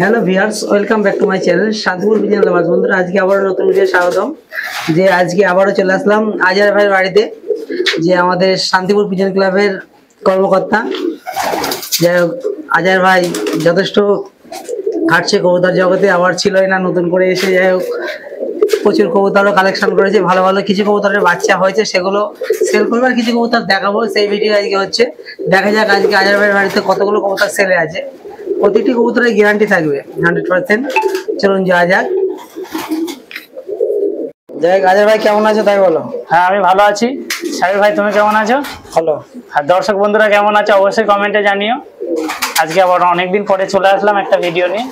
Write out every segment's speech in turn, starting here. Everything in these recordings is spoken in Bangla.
Hello viewers, welcome back to my channel Shantipur pigeon lovers. বন্ধুরা, আজকে আবারও নতুন ভিডিও স্বাগতম। যে আজকে আবারও চলে আসলাম আজহার ভাইয়ের বাড়িতে, যে আমাদের শান্তিপুর পিজন ক্লাবের কর্মকর্তা। যাই হোক, আজহার ভাই যথেষ্ট খাটছে কবুতর জগতে, আবার ছিলই না, নতুন করে এসে যাই হোক প্রচুর কবুতরও কালেকশন করেছে। ভালো ভালো কিছু কবুতরের বাচ্চা হয়েছে, সেগুলো সেল করবে, আর কিছু কবুতর দেখাবো। সেই ভিডিও আজকে হচ্ছে। দেখা যাক আজকে আজহার ভাইয়ের বাড়িতে কতগুলো কবুতর সেলে আছে। প্রতিটি কবুতরের গ্যারান্টি থাকবে 100%। চলুন যাওয়া যাক। যাই হোক, আজহার ভাই কেমন আছো তাই বলো। হ্যাঁ, আমি ভালো আছি। সাবির ভাই, তুমি কেমন আছো? ভালো। আর দর্শক বন্ধুরা কেমন আছো অবশ্যই কমেন্টে জানিও। আজকে আবার অনেকদিন পরে চলে আসলাম একটা ভিডিও নিয়ে।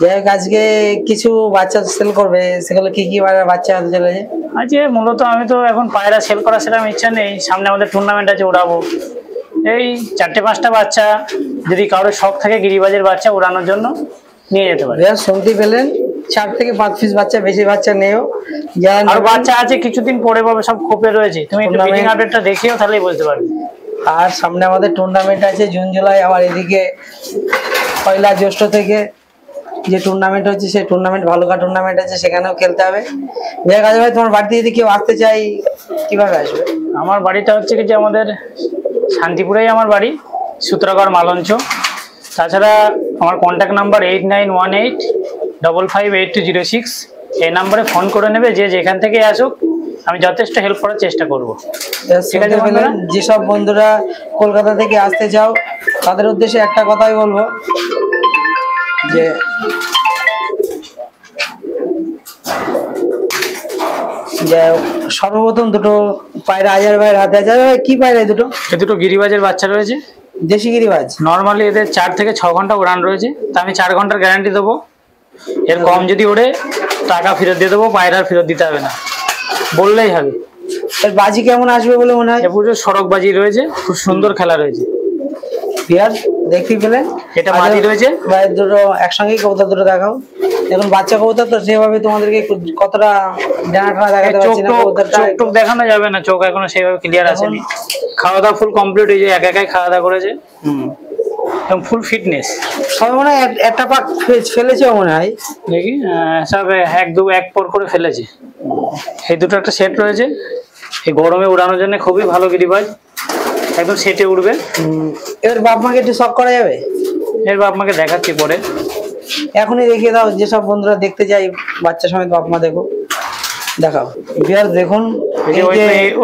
যাই হোক, আজকে কিছু বাচ্চা সেল করবে, সেগুলো কি কি বাচ্চা হতে চলেছে? আজকে মূলত আমি তো এখন পায়রা সেল করা সেরকম ইচ্ছা নেই, সামনে আমাদের টুর্নামেন্ট আছে, উড়াবো। এই 4-5টা বাচ্চা যদি কারোর শখ থাকে গিরিবাজের বাচ্চা উড়ানোর জন্য নিয়ে যেতে পারে। শুনতে পেলেন, 4 থেকে 5 পিস বাচ্চা, বেশি বাচ্চা নেও। আর বাচ্চা আছে কিছুদিন পরে পাবে, সব খোপে রয়েছে। তুমি একটু ব্রিডিং আপডেটটা দেখিও, তাহলেই বুঝতে পারবে। আর সামনে আমাদের টুর্নামেন্ট আছে জুন জুলাই, আবার এদিকে পয়লা জ্যৈষ্ঠ থেকে যে টুর্নামেন্ট হচ্ছে, সেই টুর্নামেন্ট ভালুকা টুর্নামেন্ট আছে, সেখানেও খেলতে হবে। যাই হোক, ভাই তোমার বাড়িতে যদি কেউ আসতে চাই কিভাবে আসবে? আমার বাড়িটা হচ্ছে কি যে আমাদের শান্তিপুরেই আমার বাড়ি, সূত্রাগড় মালঞ্চ। তাছাড়া আমার কন্ট্যাক্ট নাম্বার 8918558206। এই নাম্বারে ফোন করে নেবে, যে যেখান থেকে আসুক আমি যথেষ্ট হেল্প করার চেষ্টা করব। ঠিক আছে বন্ধুরা, যেসব বন্ধুরা কলকাতা থেকে আসতে চাও তাদের উদ্দেশ্যে একটা কথাই বলবো, যে সর্বপ্রথম দুটো পায়রা আজহার ভাইয়ের হাতে আছে। ভাই কি পায়রা দুটো? এই দুটো গিরিবাজের বাচ্চা রয়েছে, দেশি গিরিবাজ। নর্মালি এদের 4 থেকে 6 ঘন্টা উড়ান রয়েছে, তা আমি 4 ঘন্টার গ্যারান্টি দেবো। এর কম যদি ওড়ে টাকা ফেরত দিয়ে দেবো, পায়রার ফেরত দিতে হবে না, বললেই হবে। এর বাজি কেমন আসবে বলে মনে হয়? পুরো সড়ক বাজি রয়েছে, খুব সুন্দর খেলা রয়েছে। দেখতে পেলেন, এটা মাদি রয়েছে। ভাই দুটো একসঙ্গেই কবুতর দুটো দেখাও। এখন বাচ্চা কবুতর তো সেভাবে তোমাদেরকে কতটা ডানা দেখাতে পারছি না। চোখ দেখানো যাবে না, চোখ এখনো সেভাবে ক্লিয়ার আসেনি। খাওয়া দাওয়া ফুল কমপ্লিট হয়েছে, একাই খাওয়া দাওয়া করেছে, এবং ফুল ফিটনেস। সবাই মনে হয় একটা পাক ফেলেছে মনে হয়, দেখি সব এক পর করে ফেলেছে। এই দুটো একটা সেট রয়েছে, এই গরমে উড়ানোর জন্য খুবই ভালো গিরিবাজ, একদম সেটে উঠবে। এর বাপ মাকে একটু শখ করা যাবে? এর বাপ মাকে দেখাচ্ছি পরে, এখনই দেখিয়ে দাও। যেসব বন্ধুরা দেখতে চাই বাচ্চা সমেত বাপ মা, দেখো দেখাও। বিয়ার দেখুন,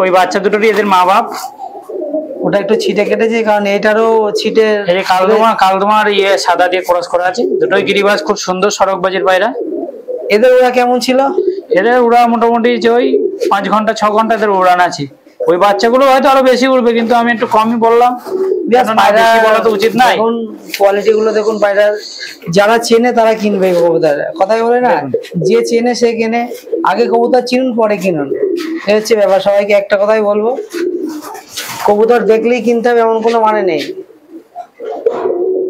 ওই বাচ্চা দুটোরই এদের মা বাপ। ওটা একটু ছিটে কেটেছে, কারণ এটারও ছিটে কালদমার সাদা দিয়ে ক্রস করা আছে। দুটোই গিরিবাজ, খুব সুন্দর সড়কবাজির পায়রা। এদের ওরা কেমন ছিল? এদের উড়া মোটামুটি যে ওই 5 ঘন্টা 6 ঘন্টা এদের উড়ান আছে। ওই বাচ্চাগুলো হয়তো আরো বেশি উড়বে, কিন্তু আমি একটু কমই বললাম, বলা তো উচিত নাই। এখন কোয়ালিটি গুলো দেখুন পায়রার, যারা চেনে তারা কিনবে কবুতর। কথাই বলে না, যে চেনে সে কেনে। আগে কবুতর চিনুন, পরে কিনুন, এই হচ্ছে ব্যাপার। সবাইকে একটা কথাই বলবো, কবুতর দেখলেই কিনতে হবে এমন কোনো মানে নেই।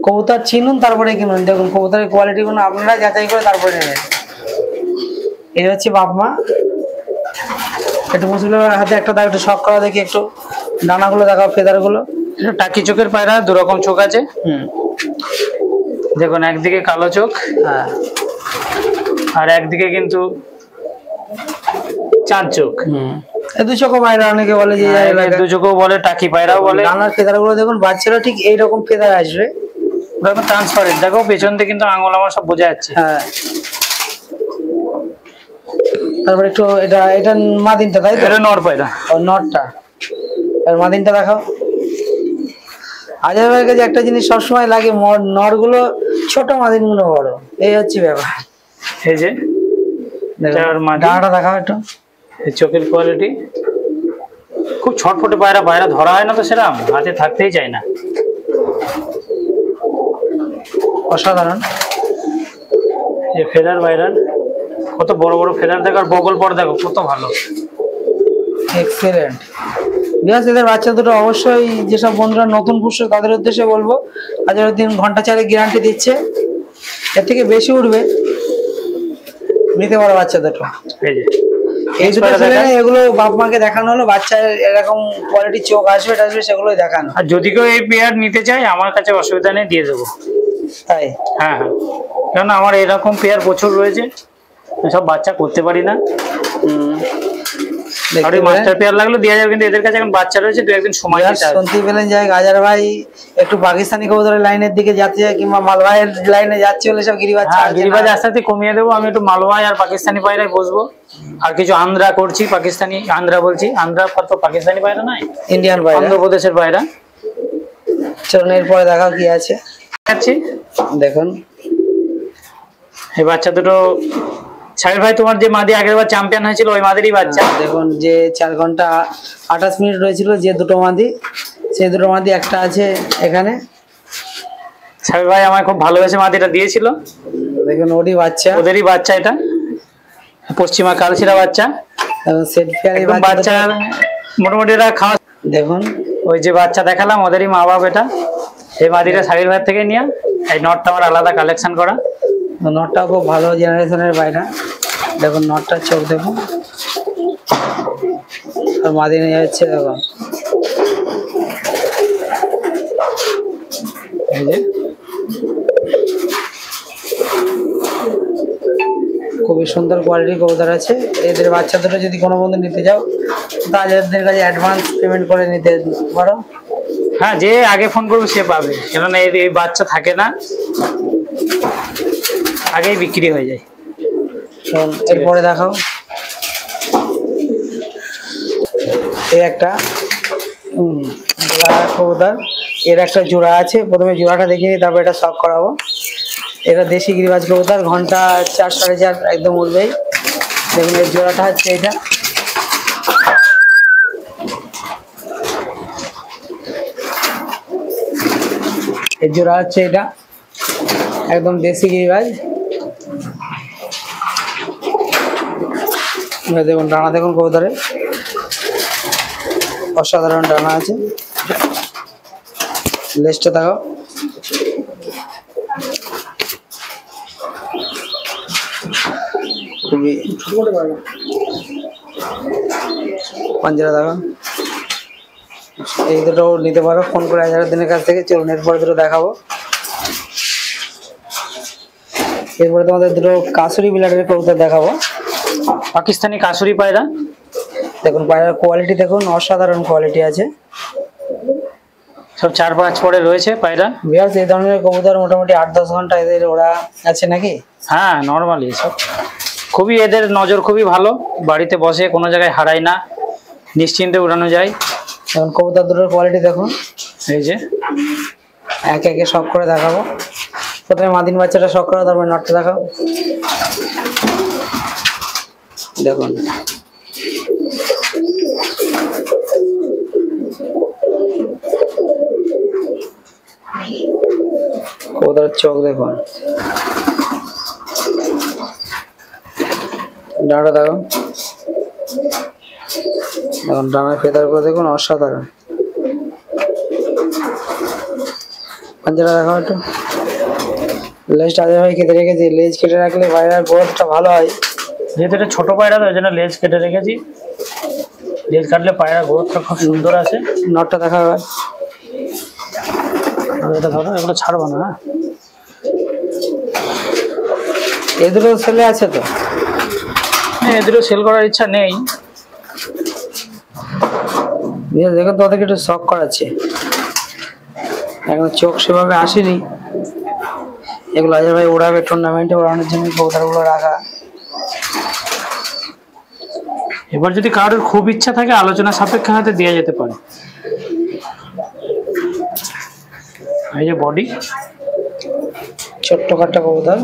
কবুতর চিনুন, তারপরে কিনুন। দেখুন কবুতরের কোয়ালিটি গুলো আপনারা যাচাই করে তারপরে নেবেন। এই হচ্ছে বাপ মা। একটু মুসলিমের হাতে একটা দাও, একটু শখ করা দেখি, একটু ডানাগুলো দেখাও, ফেদার গুলো। টাকি চোখের পায়রা, দুরকম চোখ আছে। দেখুন, একদিকে কালো চোখ, আর একদিকে কিন্তু চাঁদ চোখ। দু চোখো পায়রা অনেকে বলে, যে দু চোখও বলে, টাকি পায়রাও বলে। ডানার ফেদার গুলো দেখুন, বাচ্চারা ঠিক এইরকম ফেদার আসবে, ট্রান্সপারেন্ট। দেখো পেছন থেকে কিন্তু আঙুল আমার সব বোঝা যাচ্ছে। হ্যাঁ, তারপর একটু এটা মাদিনটা, তাই তো? এটা নর পায়রা। ও নরটা, আর মাদিনটা দেখাও। আজহার ভাইয়ের কাছে একটা জিনিস সবসময় লাগে, নর গুলো ছোট, মাদিন গুলো বড়, এই হচ্ছে ব্যাপার। এই যে ডানাটা দেখাও একটু। এই চোখের কোয়ালিটি খুব ছটফটে পায়রা, পায়রা ধরা হয় না তো সেরকম, হাতে থাকতেই চায় না। অসাধারণ। এই ফেদার পায়রার কত বড় বড় ফেদার দেখো, আর বগল পর দেখো কত ভালো, এক্সেলেন্ট। এদের বাচ্চা দুটো অবশ্যই, যেসব বন্ধুরা নতুন পুষছে তাদের উদ্দেশ্যে বলবো, আজহার দিন ঘন্টা 4 গ্যারান্টি দিচ্ছে, এর থেকে বেশি উঠবে, নিতে পারো বাচ্চা দুটো। এই দুটো এগুলো বাপ মাকে দেখানো হলো, বাচ্চার এরকম কোয়ালিটি চোখ আসবে সেগুলোই দেখানো। আর যদি কেউ এই পেয়ার নিতে চায় আমার কাছে অসুবিধা নেই, দিয়ে দেবো। তাই? হ্যাঁ হ্যাঁ, কারণ আমার এরকম পেয়ার প্রচুর রয়েছে, সব বাচ্চা করতে পারি না। মাস্টার পেয়ার লাগলো দেওয়া যাবে, কিন্তু এদের কাছে এখন বাচ্চা রয়েছে, দু একদিন সময় দিতে হবে। শুনতে পেলেন যে গাজার ভাই একটু পাকিস্তানি কবুতরের লাইনের দিকে যাচ্ছে কিংবা মালবাইয়ের লাইনে যাচ্ছে বলে সব গিরিবাজ। গিরিবাজ আস্তে আস্তে কমিয়ে দেবো, আমি একটু মালবাই আর পাকিস্তানি পায়রায় বসবো, আর কিছু আন্ধ্রা করছি, পাকিস্তানি আন্ধ্রা বলছি, আন্ধ্রা তো পাকিস্তানি পায়রা নাই, ইন্ডিয়ান পায়রা, অন্ধ্রপ্রদেশের পায়রা। চলুন এরপরে দেখাও কি আছে। দেখুন এই বাচ্চা দুটো সাহিল ভাই, তোমার যে মাদি আগের বার চ্যাম্পিয়ন হয়েছিল ওই মাদিরই বাচ্চা। দেখুন যে 4 ঘন্টা 28 মিনিট রয়েছিল যে দুটো মাদি, সেই দুটো মাদি একটা আছে এখানে। সাহিল ভাই আমায় খুব ভালোবেসে মাদিটা দিয়েছিল। দেখুন ওরই বাচ্চা, ওদেরই বাচ্চা, এটা পশ্চিমা কালশিরা বাচ্চা, সেট ফেয়ারি বাচ্চা মোটামুটি এরা খাওয়া। দেখুন ওই যে বাচ্চা দেখালাম ওদেরই মা বাপ এটা। এই মাদিটা সাহিল ভাই থেকে নিয়ে, এই নটটা আমার আলাদা কালেকশন করা। নটটাও খুব ভালো জেনারেশনের পায়রা। দেখুন নটটার চোখ দেখুন, আর মাদি নিয়ে যাচ্ছে দেখুন। এই যে খুবই সুন্দর কোয়ালিটির কবুতর আছে। এদের বাচ্চা দুটো যদি কোনো বন্ধু নিতে যাও তাহলে এদের কাছে অ্যাডভান্স পেমেন্ট করে নিতে পারো। হ্যাঁ, যে আগে ফোন করবে সে পাবে, কেননা এই বাচ্চা থাকে না, আগেই বিক্রি হয়ে যায়। এরপরে দেখাও এই একটা কবুতর, এর একটা জোড়া আছে। প্রথমে জোড়াটা দেখিয়ে তারপর এটা শখ করাবো। এটা দেশি গিরিবাজ কবুতর, ঘন্টা 4 সাড়ে 4 একদম উঠবেই। দেখুন এর জোড়াটা হচ্ছে এটা। এর জোড়া হচ্ছে এটা, একদম দেশি গিরিবাজ। দেখুন ডানা দেখুন কবুতরে, অসাধারণ ডানা আছে। লেজটা দেখো, খুবই পাঞ্জারা দেখো। এই দুটো নিতে পারো ফোন করে 1000 দিনের কাছ থেকে। চলুন এরপরে দুটো দেখাবো। এরপরে তোমাদের দুটো কাসুরি বিলাটের কবুতর দেখাবো, পাকিস্তানি কাসুরি পায়রা। দেখুন পায়রার কোয়ালিটি দেখুন, অসাধারণ কোয়ালিটি আছে। সব 4-5 পরে রয়েছে পায়রা। বিয়ার্স এই ধরনের কবুতর মোটামুটি 8-10 ঘন্টা এদের ওরা আছে নাকি? হ্যাঁ, নর্মালি সব খুবই, এদের নজর খুবই ভালো, বাড়িতে বসে কোনো জায়গায় হারায় না, নিশ্চিন্তে উড়ানো যায়। এখন কবুতর দুটোর কোয়ালিটি দেখুন। এই যে একে একে শখ করে দেখাবো। প্রথমে মাদিন বাচ্চাটা শখ করো, তারপরে নটটা দেখাও। দেখুন কবুতরের চোখ দেখুন, ডানাটা দেখো, দেখুন ডানার ফেদার করে দেখুন, অসাধারণ। পাঞ্জারা দেখাও একটু। লেজটা আগে ভাই কেটে রেখেছি, লেজ কেটে রাখলে পায়রার গ্রোথটা ভালো হয়। যেহেতু এটা ছোট পায়রা তো ওই জন্য লেজ কেটে রেখেছি, লেজ কাটলে পায়রা গ্রোথটা খুব সুন্দর আসে। নটটা দেখা এবার। এটা ধরো, এগুলো ছাড়বো না। এই দুটো ছেলে আছে তো? এদেরও সেল করার ইচ্ছা নেই। দেখুন তোদেরকে একটু শখ করাচ্ছে, এখন চোখ সেভাবে আসেনি। এগুলো আজ ভাই ওড়াবে টুর্নামেন্টে, ওড়ানোর জন্য কবুতরগুলো রাখা। এবার যদি কারোর খুব ইচ্ছা থাকে আলোচনা সাপেক্ষে হাতে দেওয়া যেতে পারে। এই যে বডি, ছোট্ট কাটটা কবুতর।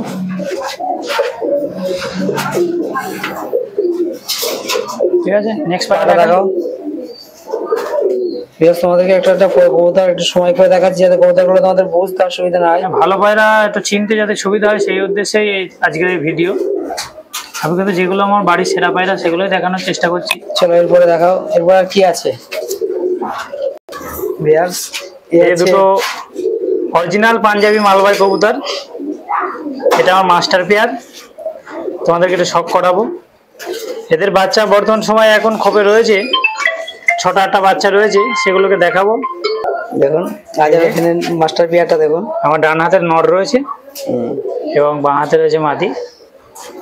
ঠিক আছে, নেক্সট পায়রা দেখাও। তোমাদেরকে একটা কবুতর একটু সময় করে দেখাচ্ছি যাতে কবুতরগুলো তোমাদের বুঝতে অসুবিধা না হয়। ভালো পায়রা একটু চিনতে যাতে সুবিধা হয় সেই উদ্দেশ্যেই আজকের এই ভিডিও। আমি কিন্তু যেগুলো আমার বাড়ির সেরা পায়রা সেগুলোই দেখানোর চেষ্টা করছি। চলো এরপরে দেখাও, এরপর আর কি আছে? এই দুটো অরিজিনাল পাঞ্জাবি মালবাই কবুতর, এটা আমার মাস্টার পেয়ার, তোমাদেরকে একটু শখ করাবো। এদের বাচ্চা বর্তমান সময় এখন খোপে রয়েছে, 6টা 8টা বাচ্চা রয়েছে, সেগুলোকে দেখাবো। দেখুন আজার ভাইয়ের মাস্টার পেয়ারটা দেখুন। আমার ডান হাতের নর রয়েছে এবং বাঁ হাতে রয়েছে মাদি।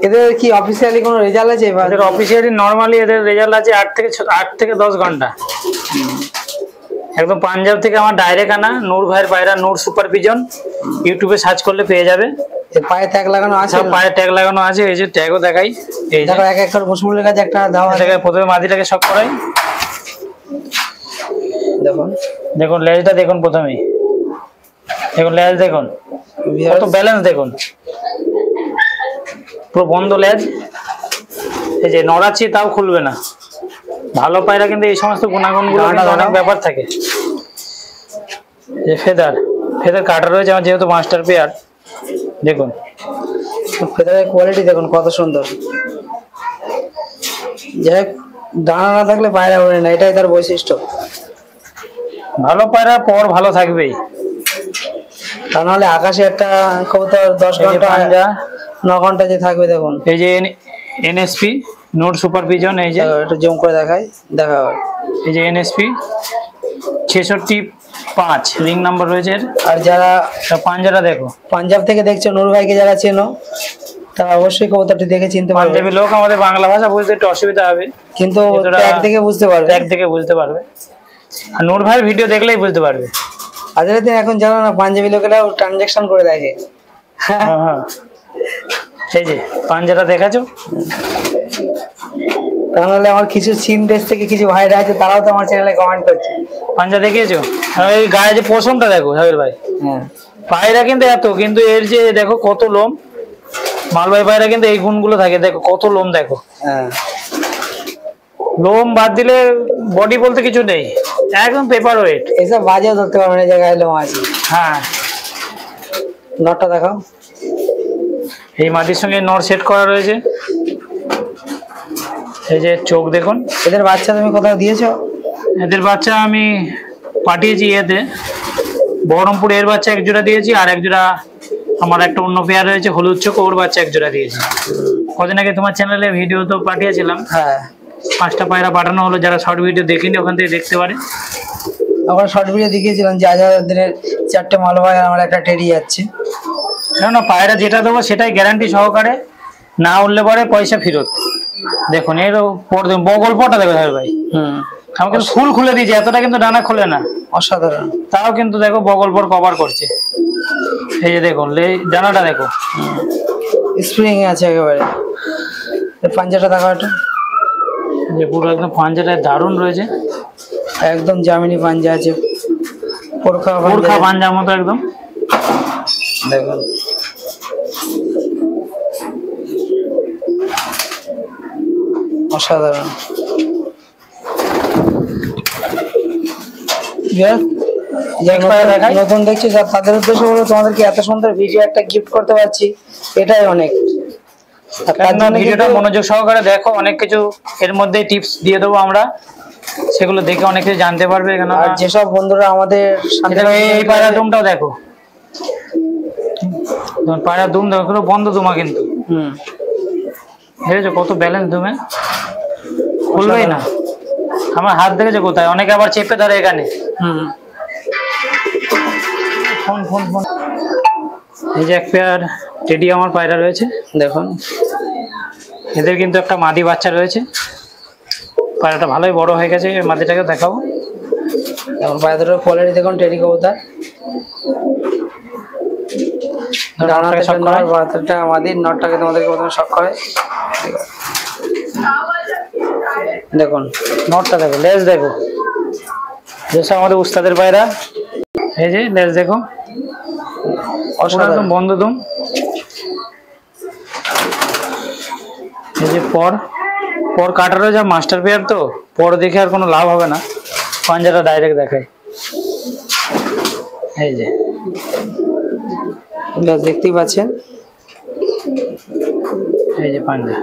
এদের কি অফিসিয়ালি কোনো রেজাল্ট আছে? এদের অফিসিয়ালি নরমালি এদের রেজাল্ট আছে 8 থেকে 10 ঘন্টা। একদম পাঞ্জাব থেকে আমার ডাইরেক্ট আনা নূর ভাইয়ের পায়রা, নূর সুপার পিজন। ইউটিউবে সার্চ করলে পেয়ে যাবে। এর পায়ে ট্যাগ লাগানো আছে, সব পায়ে ট্যাগ লাগানো আছে। এই যে ট্যাগও দেখাই, এই দেখো এক এক করে মুসমুলের কাছে একটা দাও আছে। প্রথমে মাদিটাকে শক করাই। দেখুন দেখুন লেজটা দেখুন, প্রথমেই দেখুন লেজ দেখুন কত ব্যালেন্স, দেখুন পুরো বন্ধ লেজ। এই যে নড়াচ্ছি তাও খুলবে না। ভালো পায়রা কিন্তু এই সমস্ত গুণাগুণগুলো অনেক ব্যাপার থাকে। যে ফেদার কাটা রয়েছে আমার, যেহেতু মাস্টার পেয়ার। দেখুন ফেদারের কোয়ালিটি দেখুন কত সুন্দর। যাই হোক, ডানা না থাকলে পায়রা ওড়ে না, এটাই তার বৈশিষ্ট্য। ভালো পায়রা পর ভালো থাকবেই, তা নাহলে আকাশে একটা কবুতর 10 ঘন্টা 9 ঘন্টা যে থাকবে। দেখুন এই যে এনএসপি নোট সুপার পিজন, এই যে একটু জুম করে দেখাই, দেখা হয়। এই যে এনএসপি 66.5 রিং নাম্বার রয়েছে। আর যারা পাঞ্জাটা দেখো, পাঞ্জাব থেকে দেখছো, নূর ভাইকে যারা চেনো তারা অবশ্যই কবুতরটি দেখে চিনতে পারবে। পাঞ্জাবি লোক, আমাদের বাংলা ভাষা বুঝতে একটু অসুবিধা হবে, কিন্তু ট্যাগ দেখে বুঝতে পারবে, ট্যাগ দেখে বুঝতে পারবে। আর নূর ভাইয়ের ভিডিও দেখলেই বুঝতে পারবে। আজকের দিন এখন জানো না, পাঞ্জাবি লোকেরাও ট্রানজাকশন করে দেখে। হ্যাঁ, এই যে পাঞ্জাটা দেখাছো। তাহলে আমার কিছু চীন দেশ থেকে কিছু ভাইরা আছে, তারাও তো আমার চ্যানেলে কমেন্ট করছে। পাঞ্জা দেখিয়েছো? এই গায়ে যে পশমটা দেখো সাবির ভাই, পায়রা কিন্তু এত, কিন্তু এর যে দেখো কত লোম। মালবাহী পায়রা কিন্তু এই গুণগুলো থাকে, দেখো কত লোম, দেখো লোম বাদ দিলে বডি বলতে কিছু নেই, একদম পেপার ওয়েট। এসব বাজেও ধরতে পারবে না, জায়গায় লোম আছে। হ্যাঁ, নটটা দেখাও। এই মাটির সঙ্গে নর সেট করা রয়েছে। এই যে চোখ দেখুন। এদের বাচ্চা তুমি কোথাও দিয়েছো? এদের বাচ্চা আমি পাঠিয়েছি এতে বহরমপুর। এর বাচ্চা এক জোড়া দিয়েছি, আর এক জোড়া আমার একটা অন্য পেয়ার রয়েছে হলুদ চোখ, ওর বাচ্চা এক জোড়া দিয়েছি। কদিন আগে তোমার চ্যানেলে ভিডিও তো পাঠিয়েছিলাম। হ্যাঁ, 5টা পায়রা পাঠানো হলো, যারা শর্ট ভিডিও দেখিনি ওখান থেকে দেখতে পারে। আমরা শর্ট ভিডিও দেখিয়েছিলাম যে দিনের 4টে মালবাহী আর আমার একটা টেরি যাচ্ছে। কেননা পায়রা যেটা দেবো সেটাই গ্যারান্টি সহকারে, না উঠলে পরে পয়সা ফেরত। দেখুন এর বগল্পটা দেখো ভাই, আমি কিন্তু ফুল খুলে দিয়েছি, এতটা কিন্তু ডানা খোলে না, অসাধারণ। তাও কিন্তু দেখো বগলপর কভার করছে। এই যে দেখুন ডানাটা দেখো, স্প্রিং আছে একেবারে। পাঞ্জাটা দেখো একটু, যে পুরো একদম পাঞ্জাটা দারুণ রয়েছে, একদম জামিনি পাঞ্জা আছে, পোরখা পাঞ্জার মতো একদম। দেখুন অসাধারণ। নতুন দেখছি তাদের উদ্দেশ্য হলো তোমাদেরকে এত সুন্দর ভিডিও একটা গিফট করতে পারছি, এটাই অনেক। ভিডিওটা মনোযোগ সহকারে দেখো, অনেক কিছু এর মধ্যে টিপস দিয়ে দেবো আমরা, সেগুলো দেখে অনেক কিছু জানতে পারবে। আর যেসব বন্ধুরা আমাদের এই পায়রা দুমটাও দেখো, পায়রা দুম দেখো, বন্ধ দুমা কিন্তু। দেখেছো কত ব্যালেন্স দুমে, খুলবেই না। আমার হাত দেখেছো কোথায়, অনেকে আবার চেপে ধরে এখানে। Phone phone phone. এই যে এক পেয়ার টেডি আমার পায়রা রয়েছে, দেখুন এদের কিন্তু একটা মাদি বাচ্চা রয়েছে। পায়রাটা ভালোই বড় হয়ে গেছে, মাদিটাকে দেখাবো। এখন পায়রা দুটোর কোয়ালিটি দেখুন, টেডি কবুতর। মাদির নটটাকে তোমাদেরকে প্রথমে শক করে দেখুন, নটটা দেখো, লেজ দেখো, যেসব আমাদের উস্তাদের পায়রা। এই যে লেজ দেখো, একদম বন্ধ দুম। এই যে পর কাটার যা মাস্টার পেয়ার, তো পর দেখে আর কোনো লাভ হবে না, পাঞ্জাটা ডাইরেক্ট দেখায়। এই যে দেখতেই পাচ্ছেন, এই যে পাঞ্জা।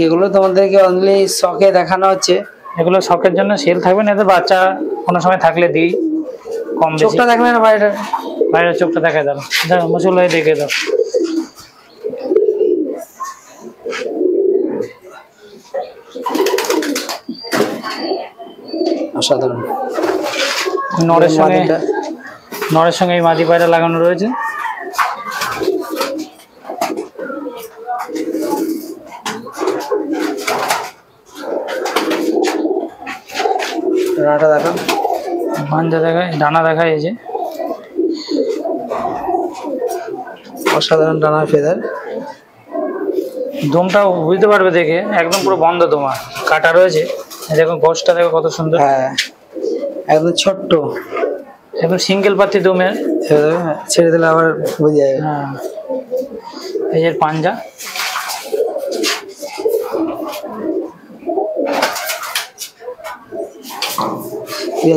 এগুলো তোমাদেরকে অনলি শখে দেখানো হচ্ছে, এগুলো শখের জন্য সেল থাকবে না। এদের বাচ্চা কোনো সময় থাকলে দিই কম বেশি। চোখটা দেখলে না বাইরের চোখটা দেখায় দাও, মুসল হয়ে দেখে দাও। অসাধারণ। নরের সঙ্গে এই মাদি পায়রা লাগানো রয়েছে। ডানাটা দেখা, পাঞ্জা দেখায়, ডানা দেখায়, এই যে অসাধারণ ডানার ফেদার। দমটাও বুঝতে পারবে দেখে, একদম পুরো বন্ধ দমা, কাটা রয়েছে। দেখো গোছটা দেখো কত সুন্দর, হ্যাঁ একদম ছোট্ট, একদম সিঙ্গেল পাতি দমের। ছেড়ে দিলে আবার বুঝে যাবে। হ্যাঁ, এই যে পাঞ্জা,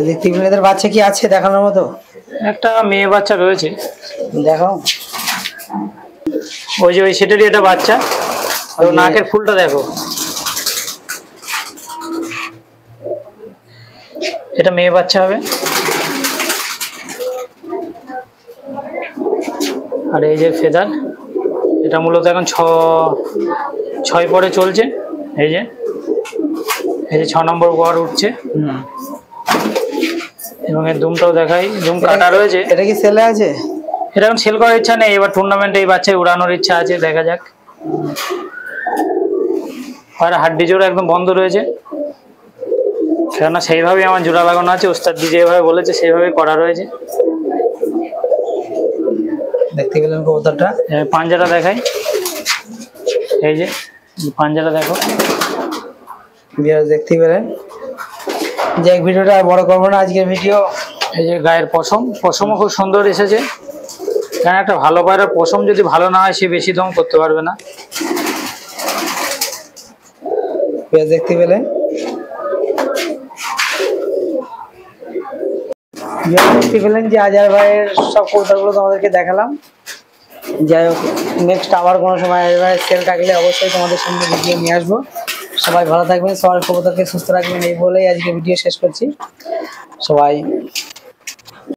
দেখতে এদের বাচ্চা কি আছে দেখানোর মতো? একটা মেয়ে বাচ্চা রয়েছে, দেখো। ওই যে ওই সেটারই একটা বাচ্চা, নাকের ফুলটা দেখো, এটা মেয়ে বাচ্চা হবে। আর এই যে ফেদার, এটা মূলত এখন 6 পরে চলছে। এই যে 6 নম্বর ওয়ার উঠছে। এবং এর দুমটাও দেখাই, দুম কাটা রয়েছে। এটা কি সেলে আছে? এটা এখন সেল করার ইচ্ছা নেই, এবার টুর্নামেন্টে এই বাচ্চায় উড়ানোর ইচ্ছা আছে, দেখা যাক। আর হাড্ডি জোড়া একদম বন্ধ রয়েছে, কেননা সেইভাবেই আমার জোড়া লাগানো আছে, ওস্তাদ দি যেভাবে বলেছে সেইভাবেই করা রয়েছে। দেখতে পেলেন কবুতরটা, পাঞ্জাটা দেখাই, এই যে পাঞ্জাটা দেখো। দেখতে পেলেন যে ভিডিওটা আর বড় করবো না, আজকের ভিডিও। এই যে গায়ের পশমও খুব সুন্দর এসেছে, কারণ একটা ভালো পায়রার পশম যদি ভালো না হয় সে বেশি দম করতে পারবে না। দেখতে পেলেন দেখতে পেলেন যে আজহার ভাইয়ের সব কবুতরগুলো তোমাদেরকে দেখালাম। যাই হোক, নেক্সট আবার কোনো সময় আজহার ভাইয়ের সেল থাকলে অবশ্যই তোমাদের সামনে ভিডিও নিয়ে আসবো। সবাই ভালো থাকবেন, সবার কবুতরকে সুস্থ রাখবেন, এই বলেই আজকে ভিডিও শেষ করছি। সবাই